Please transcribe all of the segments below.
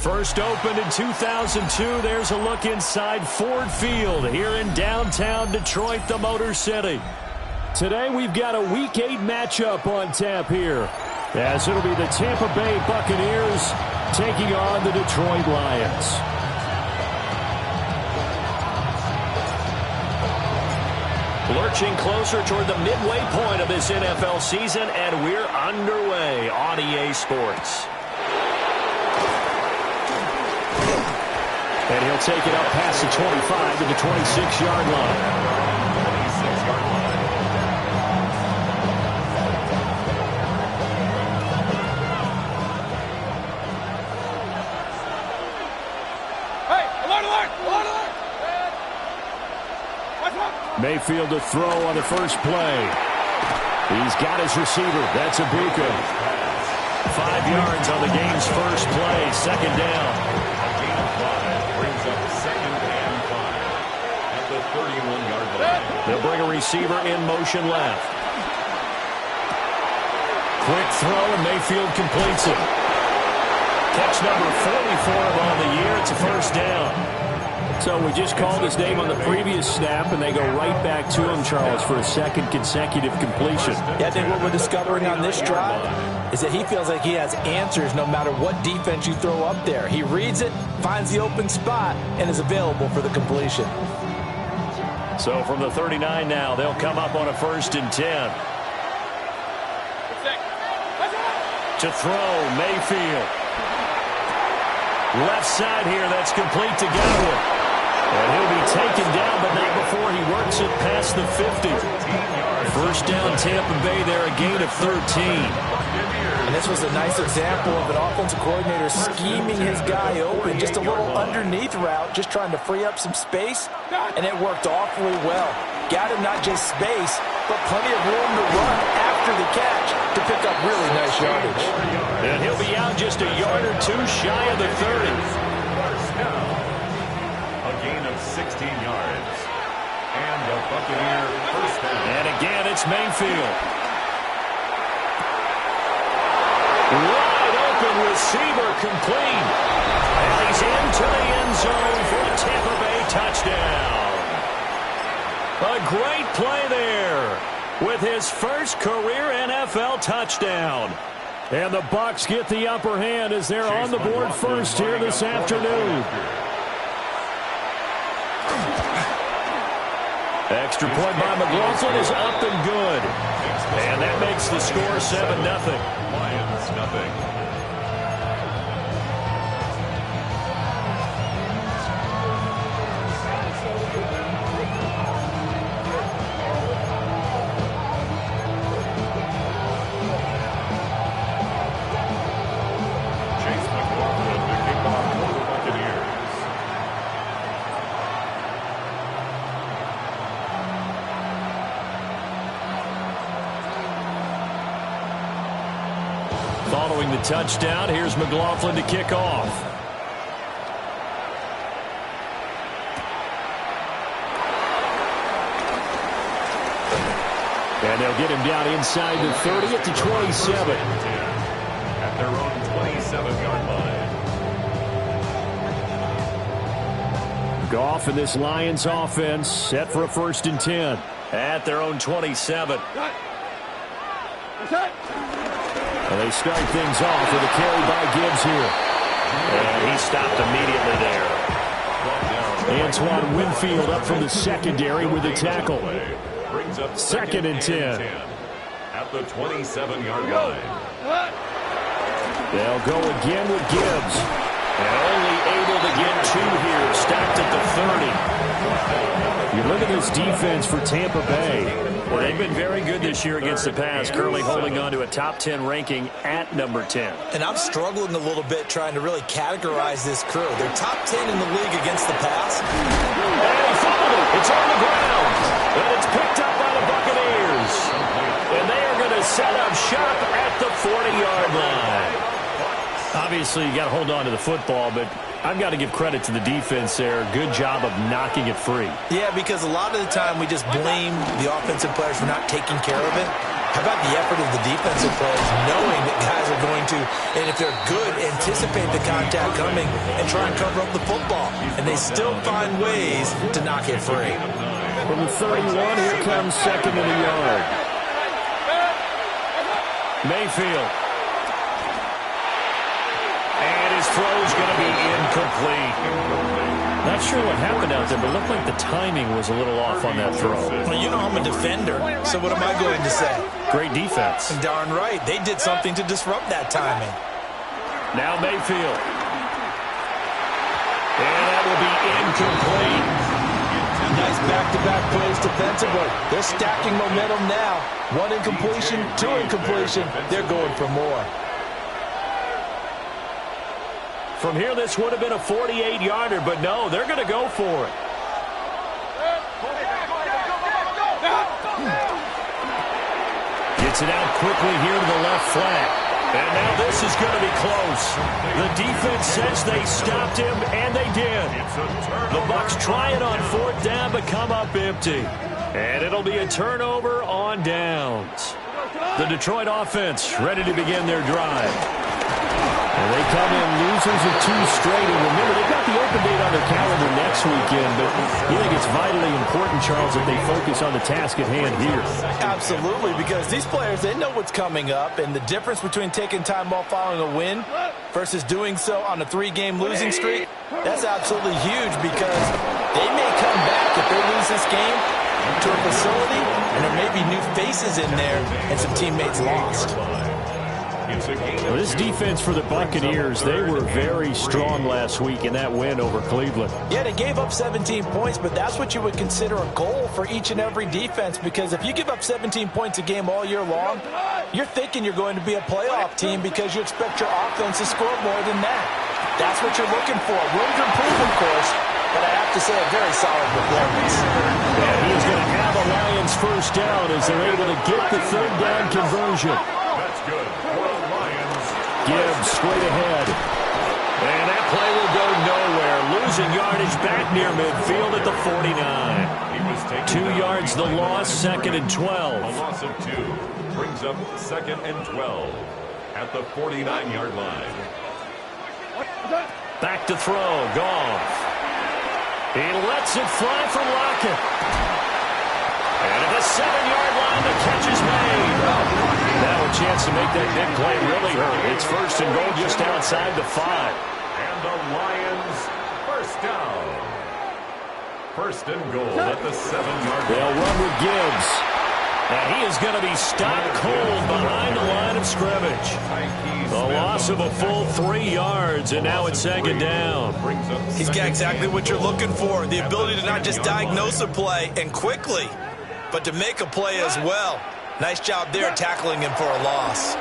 First opened in 2002, there's a look inside Ford Field here in downtown Detroit, the Motor City. Today we've got a Week 8 matchup on tap here, as it'll be the Tampa Bay Buccaneers taking on the Detroit Lions. Lurching closer toward the midway point of this NFL season, and we're underway on EA Sports. And he'll take it up past the 25 to the 26-yard line. 26-yard line. Hey, alert, alert, alert, alert. Mayfield to throw on the first play. He's got his receiver. That's Ibuka. 5 yards on the game's first play. Second down. A gain of 5 brings up 2nd and 5 at the 31-yard line. They'll bring a receiver in motion left. Quick throw, and Mayfield completes it. Catch number 44 on the year. It's a first down. So we just called his name on the previous snap, and they go right back to him, Charles, for a second consecutive completion. Yeah, I think what we're discovering on this drive is that he feels like he has answers no matter what defense you throw up there. He reads it, finds the open spot, and is available for the completion. So from the 39 now, they'll come up on a 1st and 10. To throw, Mayfield. Left side here, that's complete to Godwin. And he'll be taken down, but not before he works it past the 50. First down, Tampa Bay there, a gain of 13. And this was a nice example of an offensive coordinator scheming his guy open. Just a little underneath route, just trying to free up some space, and it worked awfully well. Got him not just space, but plenty of room to run after the catch to pick up really nice yardage. And he'll be out just a yard or two shy of the 30. A gain of 16 yards. And a Buccaneer first down. And again, it's Mayfield. Wide open receiver complete. And he's into the end zone for a Tampa Bay touchdown. A great play there with his first career NFL touchdown. And the Bucs get the upper hand as they're on the board first here this afternoon. Extra point by McLaughlin is up and good. And that makes the score 7-0. Lions nothing. Following the touchdown, here's McLaughlin to kick off. And they'll get him down inside the 30 at the 27. At their own 27-yard line. Goff and this Lions offense set for a 1st and 10 at their own 27. And they start things off with a carry by Gibbs here. And he stopped immediately there. Antoine Winfield up from the secondary with a tackle. 2nd and 10. At the 27-yard line. They'll go again with Gibbs. And only able to get 2 here. Stopped at the 30. You look at this defense for Tampa Bay. Well, they've been very good this year against the pass, currently holding on to a top 10 ranking at number 10. And I'm struggling a little bit trying to really categorize this crew. They're top 10 in the league against the pass. And he fumbled it. It's on the ground. And it's picked up by the Buccaneers. And they are going to set up shop at the 40-yard line. Obviously, you got to hold on to the football, but I've got to give credit to the defense there. Good job of knocking it free. Yeah, because a lot of the time we just blame the offensive players for not taking care of it. How about the effort of the defensive players, knowing that guys are going to, and if they're good, anticipate the contact coming and try and cover up the football. And they still find ways to knock it free. From the 31, here comes second and a yard. Mayfield. And his throw's going to be incomplete. Not sure what happened out there, but it looked like the timing was a little off on that throw. Well, you know I'm a defender, so what am I going to say? Great defense. Darn right. They did something to disrupt that timing. Now Mayfield. And that will be incomplete. Nice back-to-back plays defensively. They're stacking momentum now. One incompletion, two incompletion. They're going for more. From here, this would have been a 48-yarder, but no, they're going to go for it. Gets it out quickly here to the left flank. And now this is going to be close. The defense says they stopped him, and they did. The Bucs try it on fourth down, but come up empty. And it'll be a turnover on downs. The Detroit offense ready to begin their drive. And they come in losers of two straight. And remember, they've got the open date on their calendar next weekend. But you think it's vitally important, Charles, that they focus on the task at hand here? Absolutely, because these players, they know what's coming up. And the difference between taking time off following a win versus doing so on a 3-game losing streak, that's absolutely huge because they may come back if they lose this game to a facility, and there may be new faces in there and some teammates lost. Well, this defense for the Buccaneers, they were very strong last week in that win over Cleveland. Yeah, they gave up 17 points, but that's what you would consider a goal for each and every defense, because if you give up 17 points a game all year long, you're thinking you're going to be a playoff team because you expect your offense to score more than that. That's what you're looking for. Room to improve, of course, but I have to say a very solid performance. And he's going to have a Lions first down as they're able to get the third down conversion. That's good for the Lions. Gibbs straight ahead. And that play will go nowhere. Losing yardage back near midfield at the 49. He was taken 2 yards the loss, second and 12. A loss of 2 brings up second and 12 at the 49-yard line. Back to throw, Goff. He lets it fly for Lockett. And at the 7-yard line, the catch is made. Now a chance to make that big play really hurt. It's first and goal just outside the 5. And the Lions first down. First and goal at the 7-yard line. They'll run with Gibbs. And he is going to be stopped cold behind the line of scrimmage. A loss of a full 3 yards, and now it's second down. He's got exactly what you're looking for, the ability to not just diagnose a play and quickly, but to make a play as well. Nice job there tackling him for a loss.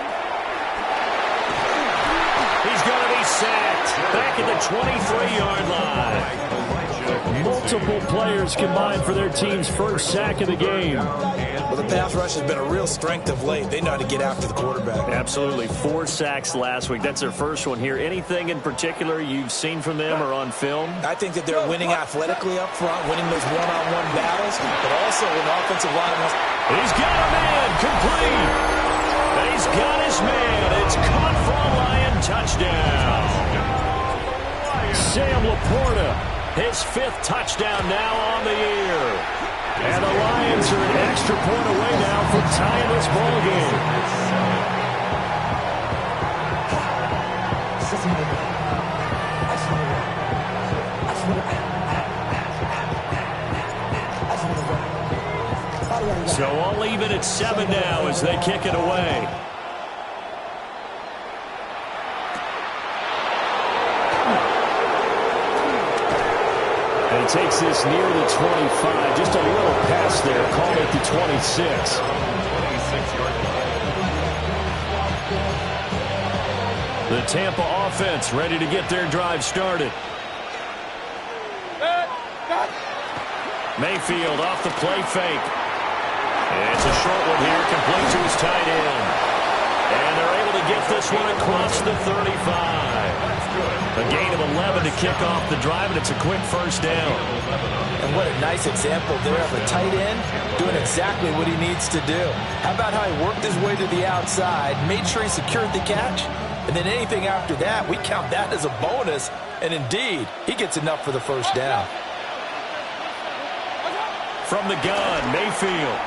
He's going to be sacked back at the 23-yard line. Multiple players combined for their team's first sack of the game. Well, the pass rush has been a real strength of late. They know how to get after the quarterback. Absolutely. 4 sacks last week. That's their first one here. Anything in particular you've seen from them or on film? I think that they're winning athletically up front, winning those one-on-one battles, but also an offensive line. He's got a man, complete. And he's got his man. It's caught for a Lion touchdown. Sam Laporta, his 5th touchdown now on the year. And the Lions are an extra point away now from tying this ball game. So all even at 7 now as they kick it away. And he takes this near the 25. Just a little pass there. Call it the 26. The Tampa offense ready to get their drive started. Mayfield off the play fake. It's a short one here, complete to his tight end. And they're able to get this one across the 35. That's good. A gain of 11 to kick off the drive, and it's a quick first down. And what a nice example there of a tight end doing exactly what he needs to do. How about how he worked his way to the outside, made sure he secured the catch, and then anything after that, we count that as a bonus. And indeed, he gets enough for the first down. From the gun, Mayfield.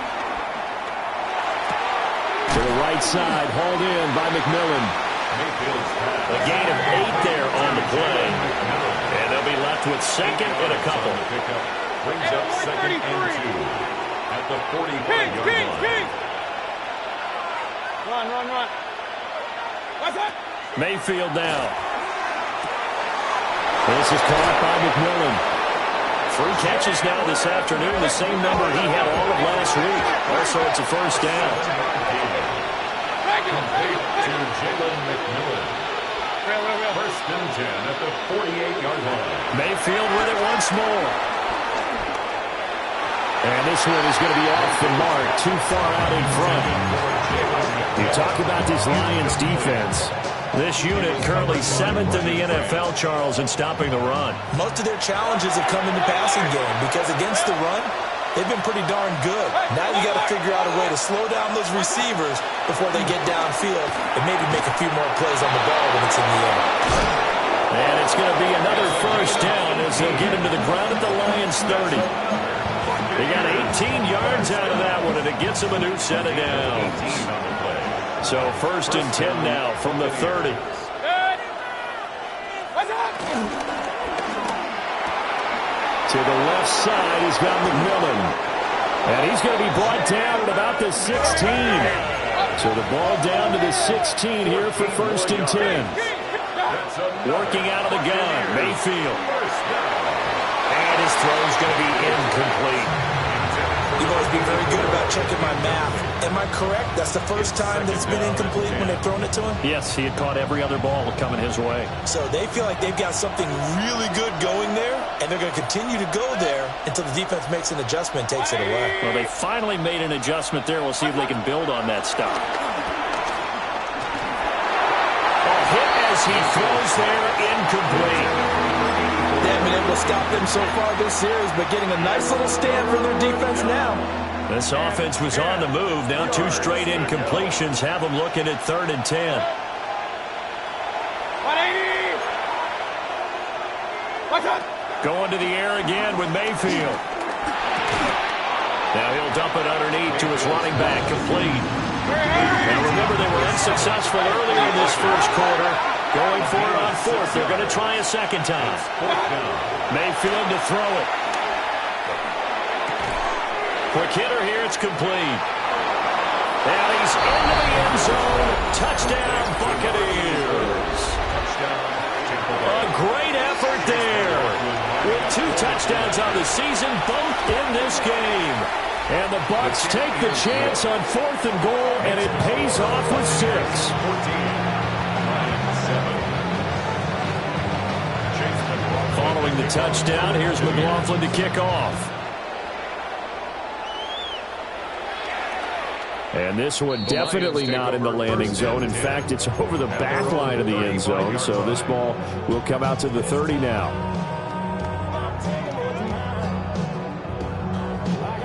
To the right side, hauled in by McMillan. A gain of 8 there on the play. And they'll be left with second and a couple. Brings up second and 2 at the 45-yard line. Run. What's that? Mayfield now. This is caught by McMillan. 3 catches now this afternoon, the same number he had all of last week. Also, it's a first down. Complete to Jalen McMillan. First and 10 at the 48-yard line. Mayfield with it once more. And this one is going to be off the mark, too far out in front. You talk about this Lions defense. This unit currently 7th in the NFL, Charles, in stopping the run. Most of their challenges have come in the passing game because against the run, they've been pretty darn good. Now you got to figure out a way to slow down those receivers before they get downfield and maybe make a few more plays on the ball when it's in the air. And it's going to be another first down as they'll get him to the ground at the Lions 30. They got 18 yards out of that one, and it gets them a new set of downs. So first and 10 now from the 30. To the left side, he's got McMillan. And he's going to be brought down at about the 16. So the ball down to the 16 here for first and 10. Working out of the gun, Mayfield. And his throw's going to be incomplete. You've always been very good about checking my math. Am I correct? That's the first time that it's been incomplete when they've thrown it to him? Yes, he had caught every other ball coming his way. So they feel like they've got something really good going there, and they're going to continue to go there until the defense makes an adjustment and takes it away. Well, they finally made an adjustment there. We'll see if they can build on that stop. A hit as he throws there, incomplete. They haven't been able to stop them so far this series, but getting a nice little stand from their defense now. This offense was on the move. Now 2 straight incompletions have them looking at 3rd and 10. 180! What's up? Going to the air again with Mayfield. Now he'll dump it underneath to his running back, complete. Now remember, they were unsuccessful earlier in this first quarter. Going for it on 4th. They're going to try a second time. Mayfield to throw it. Quick hitter here. It's complete. And he's into the end zone. Touchdown, Buccaneers. A great effort there. With 2 touchdowns on the season, both in this game. And the Bucs take the chance on 4th and goal, and it pays off with 6. Following the touchdown, here's McLaughlin to kick off. And this one definitely not in the landing zone. In fact, it's over the back line of the end zone, so this ball will come out to the 30 now.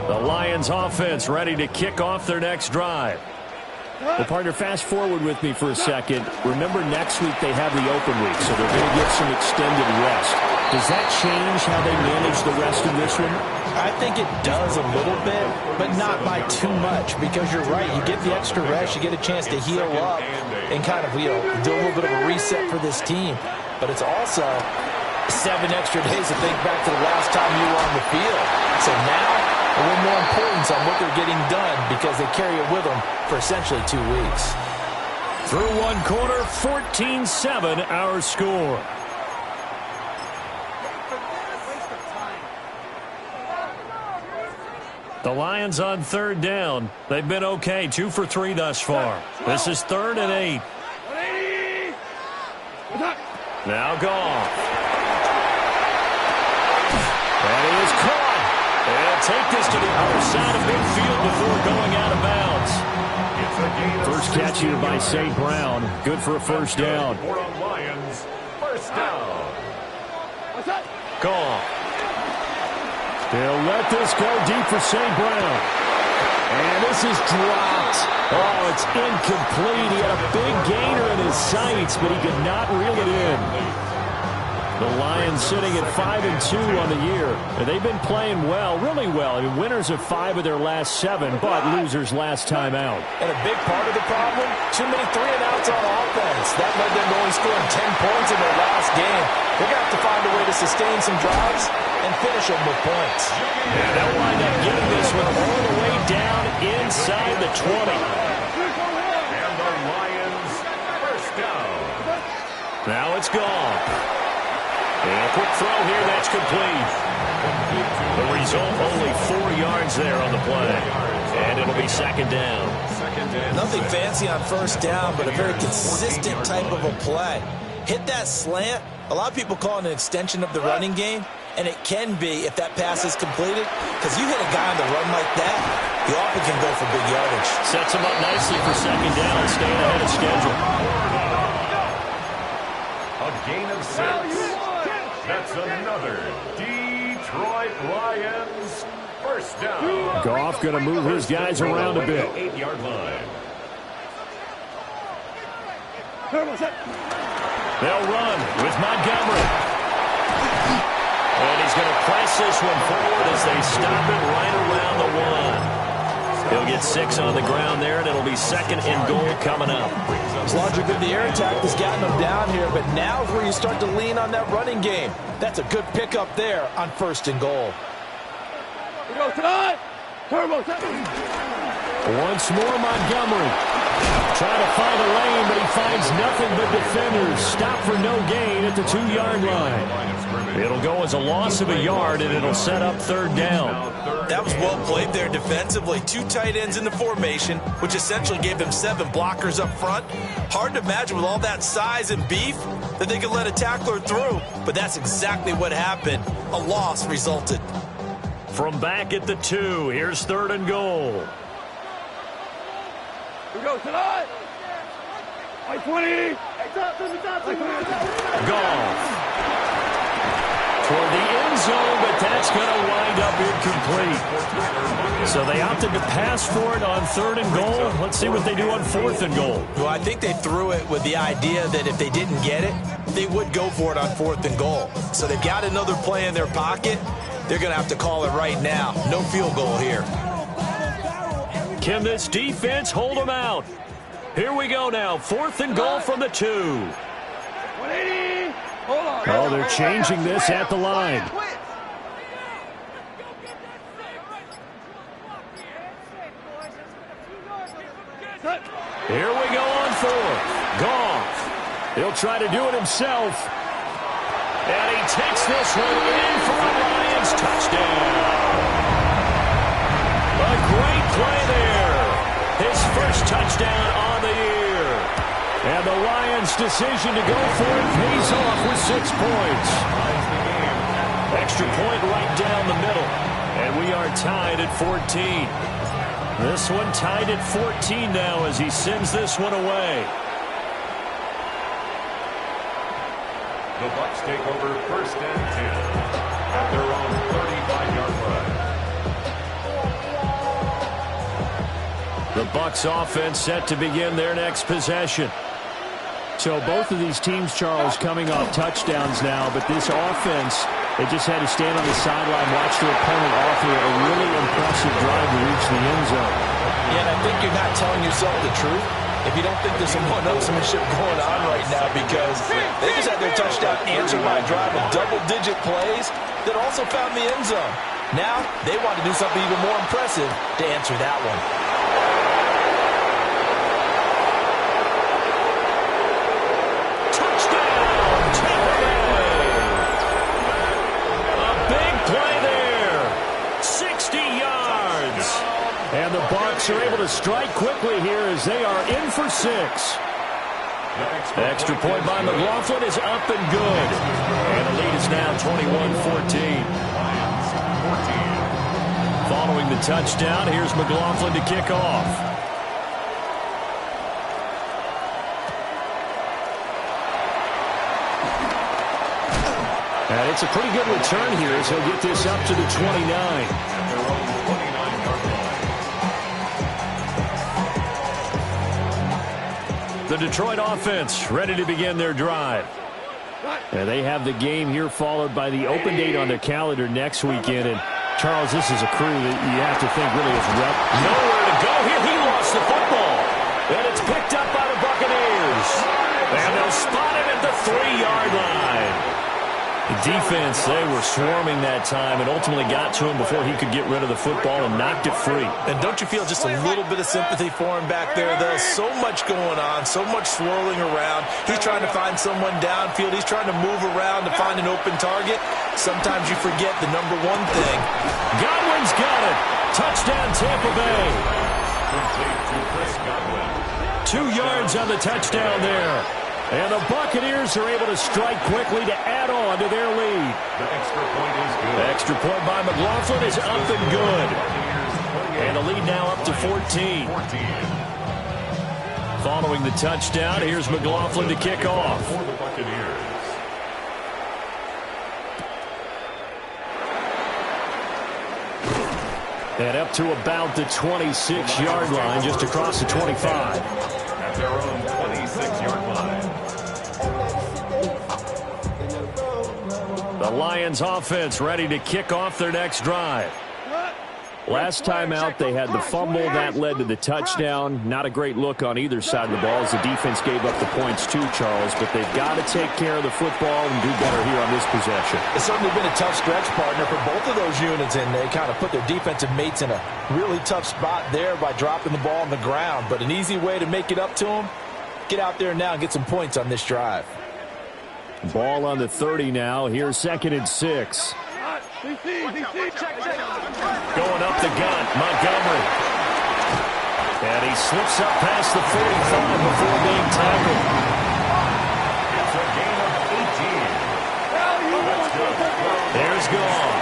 The Lions offense ready to kick off their next drive. Well, partner, fast forward with me for a second. Remember, next week they have the open week, so they're going to get some extended rest. Does that change how they manage the rest of this one? I think it does a little bit, but not by too much, because you're right. You get the extra rest, you get a chance to heal up and kind of, do a little bit of a reset for this team. But it's also 7 extra days to think back to the last time you were on the field. So now, a little more importance on what they're getting done because they carry it with them for essentially 2 weeks. Through 1 quarter, 14-7 our score. The Lions on 3rd down. They've been okay, 2 for 3 thus far. This is 3rd and 8. Now Goff. And he is caught. They'll take this to the other side of midfield before going out of bounds. First catch here by St. Brown. Good for a first down. For a Lions first down. Goff. They'll let this go deep for St. Brown. And this is dropped. Oh, it's incomplete. He had a big gainer in his sights, but he could not reel it in. The Lions sitting at 5-2 on the year. And they've been playing well, really well. I mean, winners of 5 of their last 7, but losers last time out. And a big part of the problem, too many 3-and-outs on offense. That led them to only scoring 10 points in their last game. They're going to have to find a way to sustain some drives and finish them with points. And they'll wind up getting this one all the way down inside the 20. And the Lions first down. Now it's gone. And a quick throw here, that's complete. The result, only 4 yards there on the play. And it'll be second down. Nothing fancy on first down, but a very consistent type of a play. Hit that slant. A lot of people call it an extension of the running game, and it can be if that pass is completed, because you hit a guy on the run like that, you often can go for big yardage. Sets him up nicely for second down, staying ahead of schedule. A gain of 6. That's another Detroit Lions first down. Goff going to move his guys around a bit. 8-yard line. They'll run with Montgomery. And he's going to press this one forward as they stop it right around the 1. He'll get 6 on the ground there, and it'll be second and goal coming up. His logic of the air attack has gotten him down here, but now is where you start to lean on that running game. That's a good pickup there on first and goal. Once more, Montgomery. Trying to find a lane, but he finds nothing but defenders. Stop for no gain at the 2-yard line. It'll go as a loss of a yard, and it'll set up third down. That was well played there defensively. 2 tight ends in the formation, which essentially gave them 7 blockers up front. Hard to imagine with all that size and beef that they could let a tackler through, but that's exactly what happened. A loss resulted. From back at the 2, here's third and goal. We go tonight. 20. Goff. Toward the end zone, but that's going to wind up incomplete. So they opted to pass for it on third and goal. Let's see what they do on fourth and goal. Well, I think they threw it with the idea that if they didn't get it, they would go for it on fourth and goal. So they've got another play in their pocket. They're going to have to call it right now. No field goal here. Can this defense hold them out? Here we go now. Fourth and goal from the 2. 180. Hold on. Oh, they're changing this at the line. Here we go on fourth. Goff. He'll try to do it himself. And he takes this one in for a Lions touchdown. A great play there. His first touchdown on the year. And the Lions' decision to go for it pays off with 6 points. Extra point right down the middle. And we are tied at 14. This one tied at 14 now as he sends this one away. The Bucs take over first and 10 at their own 35-yard line. The Bucs offense set to begin their next possession. So both of these teams, Charles, coming off touchdowns now, but this offense, they just had to stand on the sideline, watch their opponent offer a really impressive drive to reach the end zone. Yeah, and I think you're not telling yourself the truth if you don't think there's some one-upsmanship going on right now, because they just had their touchdown answered by a drive of double-digit plays that also found the end zone. Now they want to do something even more impressive to answer that one. And the Bucs are able to strike quickly here as they are in for 6. The extra point by McLaughlin is up and good. And the lead is now 21-14. Following the touchdown, here's McLaughlin to kick off. And it's a pretty good return here as he'll get this up to the 29. The Detroit offense ready to begin their drive. And they have the game here followed by the open date on their calendar next weekend. And, Charles, this is a crew that you have to think really is nowhere to go here. He lost the football. And it's picked up by the Buccaneers. And they'll spot him at the 3-yard line. The defense, they were swarming that time and ultimately got to him before he could get rid of the football and knocked it free. And don't you feel just a little bit of sympathy for him back there? There's so much going on, so much swirling around. He's trying to find someone downfield. He's trying to move around to find an open target. Sometimes you forget the number one thing. Godwin's got it. Touchdown, Tampa Bay. 2 yards on the touchdown there. And the Buccaneers are able to strike quickly to add on to their lead. The extra point is good. The extra point by McLaughlin is up and good. And the lead now up to 14. Following the touchdown, here's McLaughlin to kick off. For the Buccaneers. And up to about the 26-yard line, just across the 25. At their own 26-yard line. The Lions offense ready to kick off their next drive. Last time out, they had the fumble. That led to the touchdown. Not a great look on either side of the ball as the defense gave up the points too, Charles. But they've got to take care of the football and do better here on this possession. It's certainly been a tough stretch, partner, for both of those units, and they kind of put their defensive mates in a really tough spot there by dropping the ball on the ground. But an easy way to make it up to them, get out there now and get some points on this drive. Ball on the 30 now. Here's 2nd and 6. Going up the gut, Montgomery. And he slips up past the 45 before being tackled. It's a gain of 18. There's Goff.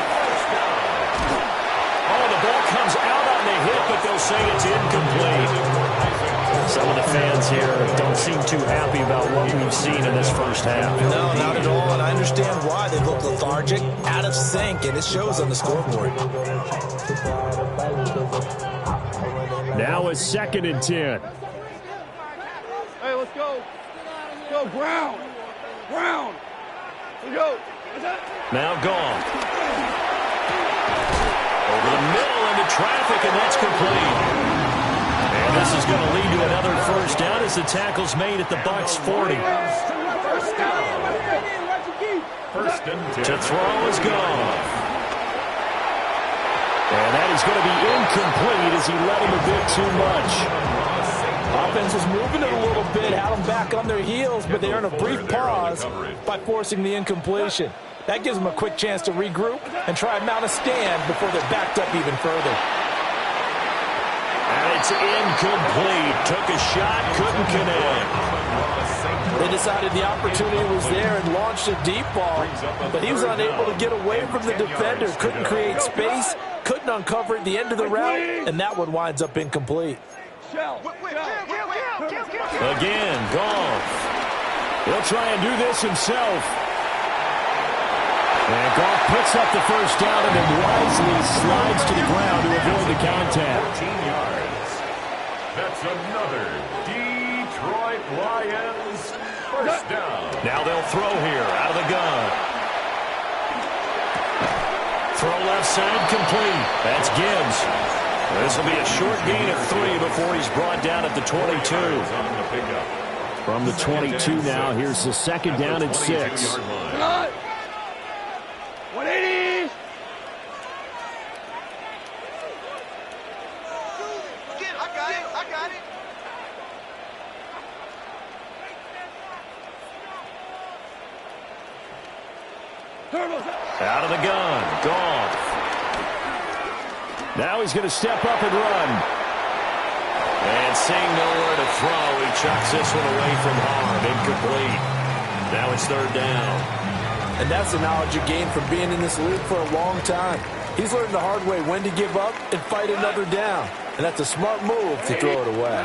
Oh, the ball comes out on the hit, but they'll say it's incomplete. Some of the fans here don't seem too happy about what we've seen in this first half. No, not at all, and I understand why. They look lethargic, out of sync, and it shows on the scoreboard. Now it's 2nd and 10. Hey, let's go. Let's go, ground. Ground. Let's go. Now Goff. Over the middle into traffic, and that's complete. And this is going to lead to another first down as the tackle's made at the Bucs 40. First down. First and 10. To throw is Goff. And that is going to be incomplete as he led him a bit too much. Offense was moving it a little bit, had them back on their heels, but they earn a brief pause by forcing the incompletion. That gives them a quick chance to regroup and try and mount a stand before they're backed up even further. And it's incomplete. Took a shot, couldn't connect. They decided the opportunity was there and launched a deep ball, but he was unable to get away from the defender. Couldn't create space, couldn't uncover at the end of the route, and that one winds up incomplete. Again, Goff. He'll try and do this himself. And Goff picks up the first down and then wisely slides to the ground to avoid the contact. 14 yards. That's another Detroit Lions first down. Now they'll throw here out of the gun. Throw left side complete. That's Gibbs. This will be a short gain of 3 before he's brought down at the 22. From the 22 now, here's the 2nd down and 6. 180. I got it. Out of the gun, Goff. Now he's going to step up and run. And seeing nowhere to throw, he chucks this one away from harm. Incomplete. Now it's 3rd down. And that's the knowledge you gain from being in this league for a long time. He's learned the hard way when to give up and fight another down. And that's a smart move to throw it away.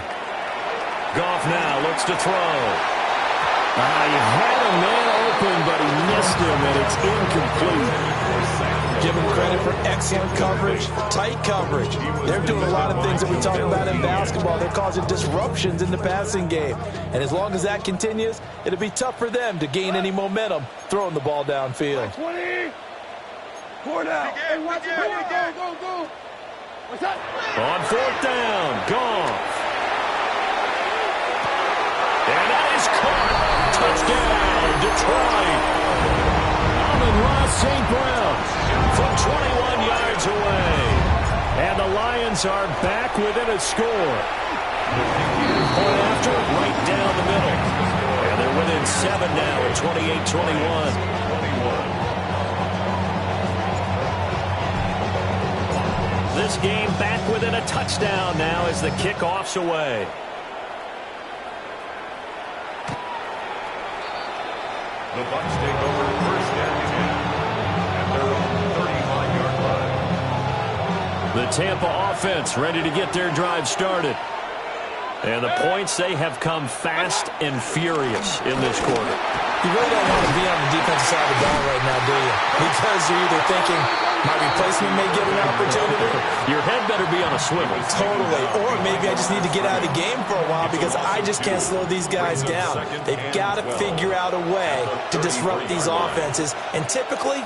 Goff now looks to throw. You had a man open, but he missed him, and it's incomplete. Give them credit for excellent coverage, tight coverage. They're doing a lot of things that we talk about in basketball. They're causing disruptions in the passing game. And as long as that continues, it'll be tough for them to gain any momentum throwing the ball downfield. 20. Four down. Hey, watch it. Go. What's that? On fourth down, Goff. And that is caught. Touchdown, Detroit. Amon-Ra St. Brown from 21 yards away. And the Lions are back within a score. Point after, right down the middle. And they're within 7 now at 28-21. This game back within a touchdown now as the kickoff's away. The Bucs take over first and 10 at their own 35-yard line. The Tampa offense ready to get their drive started. And the points, they have come fast and furious in this quarter. You really don't want to be on the defensive side of the ball right now, do you? Because you're either thinking, my replacement may get an opportunity. Your head better be on a swivel. Totally. Or maybe I just need to get out of the game for a while because I just can't slow these guys down. They've got to figure out a way to disrupt these offenses. And typically,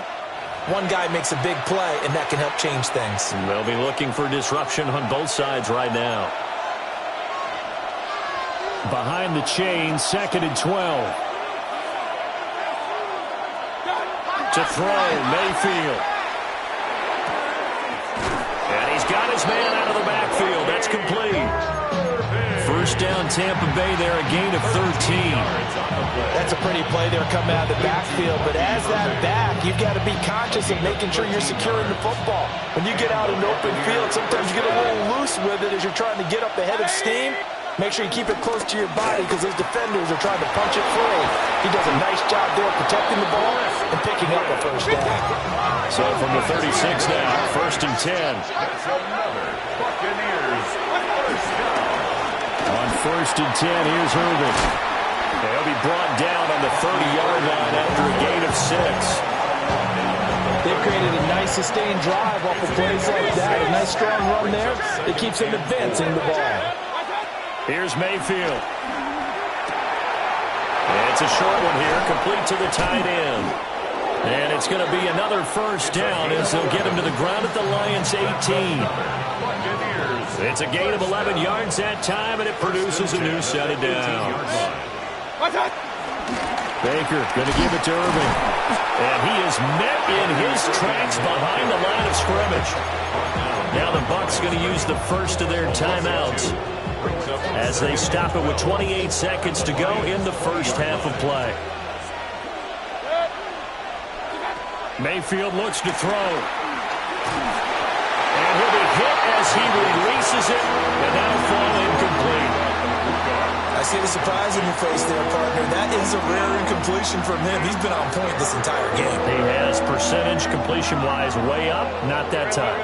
one guy makes a big play, and that can help change things. They'll be looking for disruption on both sides right now. Behind the chain, 2nd and 12. To throw, Mayfield. And he's got his man out of the backfield. That's complete. First down, Tampa Bay there, a gain of 13. That's a pretty play there coming out of the backfield. But as that back, you've got to be conscious of making sure you're securing the football. When you get out in open field, sometimes you get a little loose with it as you're trying to get up the head of steam. Make sure you keep it close to your body because those defenders are trying to punch it free. He does a nice job there protecting the ball and picking up a first down. So from the 36 now, 1st and 10. That's another Buccaneers first down. On 1st and 10, here's Irvin. He'll be brought down on the 30-yard line after a gain of 6. They've created a nice sustained drive off of plays like that. A nice strong run there. It keeps them advancing the ball. Here's Mayfield. It's a short one here, complete to the tight end. And it's going to be another first down as they'll get him to the ground at the Lions' 18. It's a gain of 11 yards that time, and it produces a new set of downs. Baker going to give it to Irving. And he is met in his tracks behind the line of scrimmage. Now the Bucs going to use the first of their timeouts as they stop it with 28 seconds to go in the first half of play. Mayfield looks to throw. And he'll be hit as he releases it, and that'll fall incomplete. I see the surprise in your face there, partner. That is a rare incompletion from him. He's been on point this entire game. He has percentage completion-wise way up, not that time.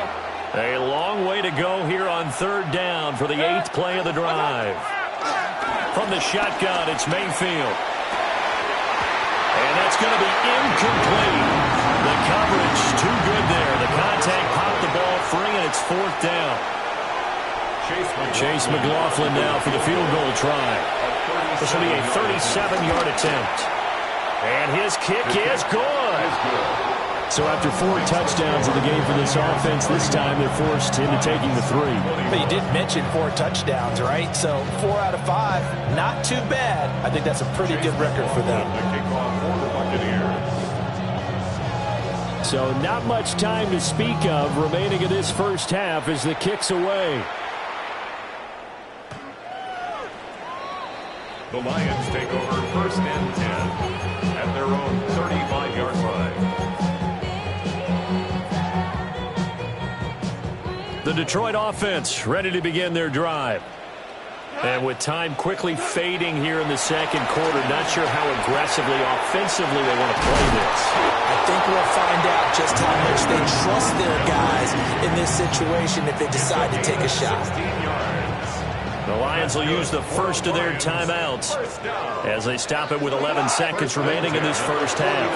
A long way to go here on 3rd down for the 8th play of the drive. From the shotgun, it's Mayfield. And that's going to be incomplete. The coverage too good there. The contact popped the ball free, and it's 4th down. Chase McLaughlin now for the field goal try. This will be a 37-yard attempt. And his kick is good. So after 4 touchdowns in the game for this offense, this time they're forced into taking the 3. But you did mention 4 touchdowns, right? So 4 out of 5, not too bad. I think that's a pretty good record for them. So not much time to speak of remaining in this first half as the kick's away. The Lions take over 1st and 10 at their own 35-yard line. The Detroit offense ready to begin their drive. And with time quickly fading here in the second quarter, not sure how aggressively, offensively they want to play this. I think we'll find out just how much they trust their guys in this situation if they decide to take a shot. The Lions will use the first of their timeouts as they stop it with 11 seconds remaining in this first half.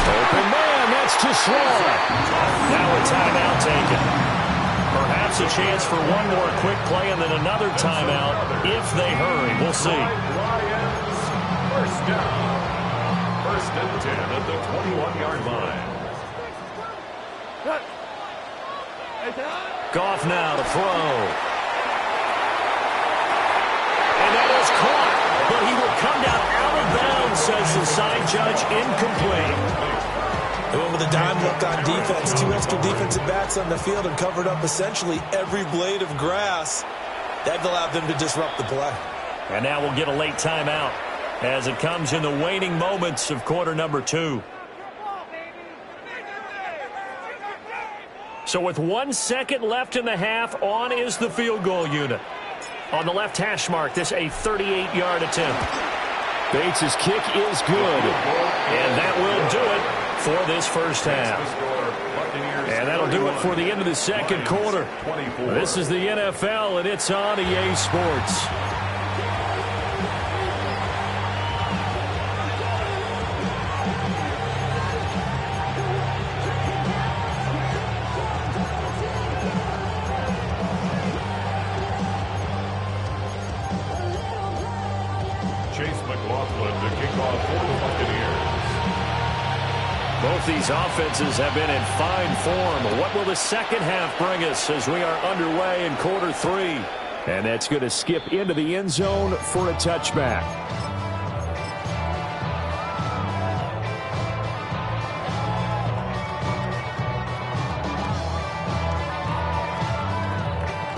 Open man, that's too slow. Now a timeout taken. Perhaps a chance for one more quick play and then another timeout if they hurry. We'll see. Lions, first down. First and 10 at the 21-yard line. Goff now to throw. And that is caught, but he will come down out of bounds, says the side judge, incomplete. They went with a dime look on defense. 2 extra defensive backs on the field and covered up essentially every blade of grass. That allowed them to disrupt the play. And now we'll get a late timeout as it comes in the waning moments of quarter number 2. So with 1 second left in the half, on is the field goal unit. On the left hash mark, this a 38-yard attempt. Bates' kick is good. And that will do it for this first half. And that'll do it for the end of the second quarter. This is the NFL, and it's on EA Sports. Both these offenses have been in fine form. What will the second half bring us as we are underway in quarter 3? And that's going to skip into the end zone for a touchback.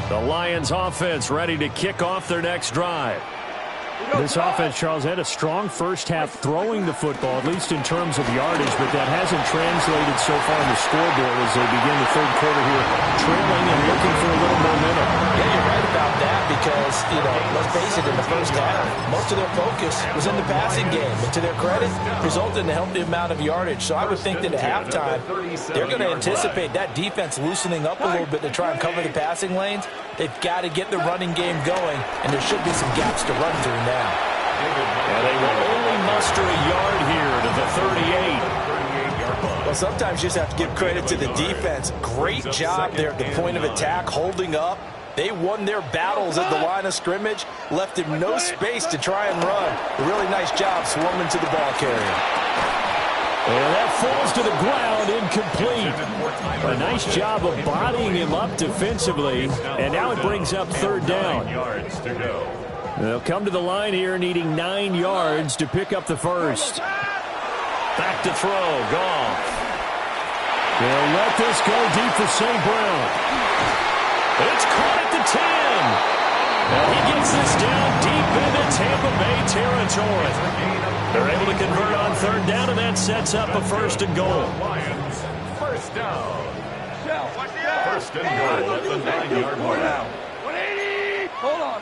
The Lions offense ready to kick off their next drive. This offense, Charles, had a strong first half throwing the football, at least in terms of yardage, but that hasn't translated so far in the scoreboard as they begin the third quarter here, trailing and looking for a little momentum. Yeah, you're right about that because, let's face it, in the first half, most of their focus was in the passing game. But to their credit, resulted in a healthy amount of yardage. So I would think that at halftime, they're going to anticipate that defense loosening up a little bit to try and cover the passing lanes. They've got to get the running game going, and there should be some gaps to run through now. And they will only muster a yard here to the 38. Well, sometimes you just have to give credit to the defense. Great job there at the point of attack, holding up. They won their battles at the line of scrimmage, left him no space to try and run. A really nice job swarming to the ball carrier. And that falls to the ground, incomplete. A nice job of bodying him up defensively, and now it brings up third down. They'll come to the line here needing 9 yards to pick up the first. Back to throw, Goff. They'll let this go deep for St. Brown. It's caught at the 10. And he gets this down deep into Tampa Bay territory. They're able to convert on third down, and that sets up a first and goal. Lions, first down. First and goal at the 9-yard line. 180. Hold on.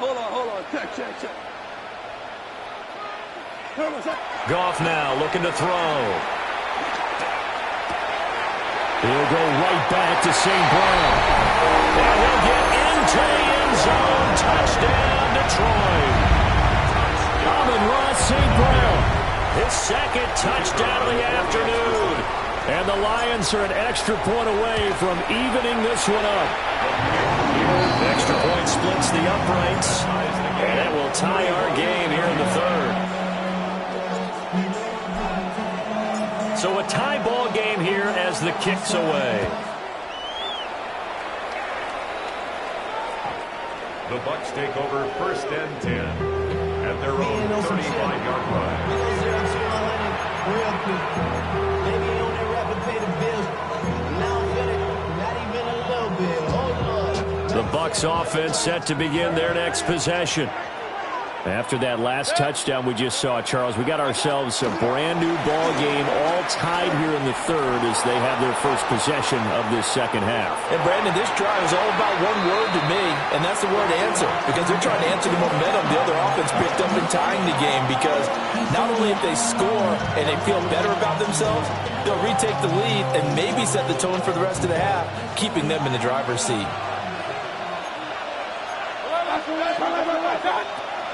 Check. Goff now looking to throw. He'll go right back to St. Brown. And he'll get into the end zone. Touchdown, Detroit. Amon-Ra St. Brown. His second touchdown of the afternoon. And the Lions are an extra point away from evening this one up. The extra point splits the uprights. And it will tie our game here in the third. So a tie ball game here as the kick's away. The Bucs take over first and 10 at their own 35-yard line. The Bucs offense set to begin their next possession. After that last touchdown we just saw, Charles, we got ourselves a brand-new ball game, all tied here in the third as they have their first possession of this second half. And, Brandon, this drive is all about one word to me, and that's the word answer, because they're trying to answer the momentum the other offense picked up in tying the game, because not only if they score and they feel better about themselves, they'll retake the lead and maybe set the tone for the rest of the half, keeping them in the driver's seat.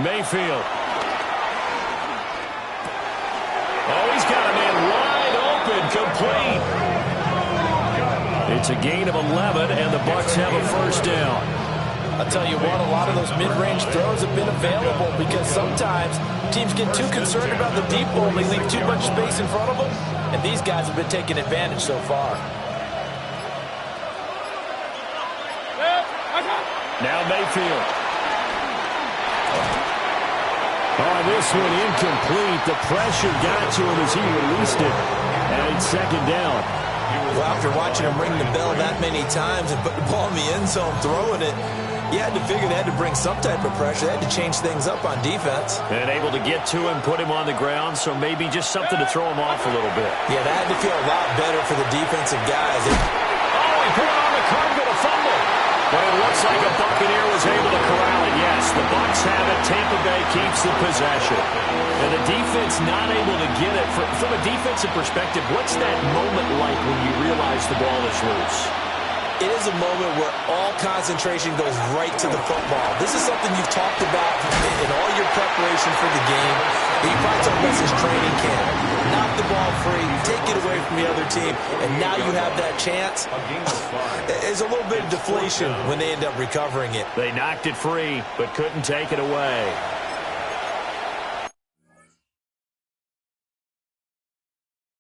Mayfield. Oh, he's got a man wide open, complete. It's a gain of 11, and the Bucs have a first down. I'll tell you what, a lot of those mid-range throws have been available because sometimes teams get too concerned about the deep ball and they leave too much space in front of them, and these guys have been taking advantage so far. Now Mayfield. Oh, this one incomplete. The pressure got to him as he released it, and it's second down. Well, after watching him ring the bell that many times and put the ball in the end zone, throwing it, you had to figure they had to bring some type of pressure. They had to change things up on defense. And able to get to him, put him on the ground, so maybe just something to throw him off a little bit. Yeah, that had to feel a lot better for the defensive guys. Oh, he put it on the carpet, a fumble. But it looks like a Buccaneer was able to corral it. Yes, the Bucs have it. Tampa Bay keeps the possession. And the defense not able to get it. From a defensive perspective, what's that moment like when you realize the ball is loose? It is a moment where all concentration goes right to the football. This is something you've talked about in all your preparation for the game. You probably talked about this training camp. Knock the ball free, take it away from the other team, and now you have that chance. There's a little bit of deflation when they end up recovering it. They knocked it free, but couldn't take it away.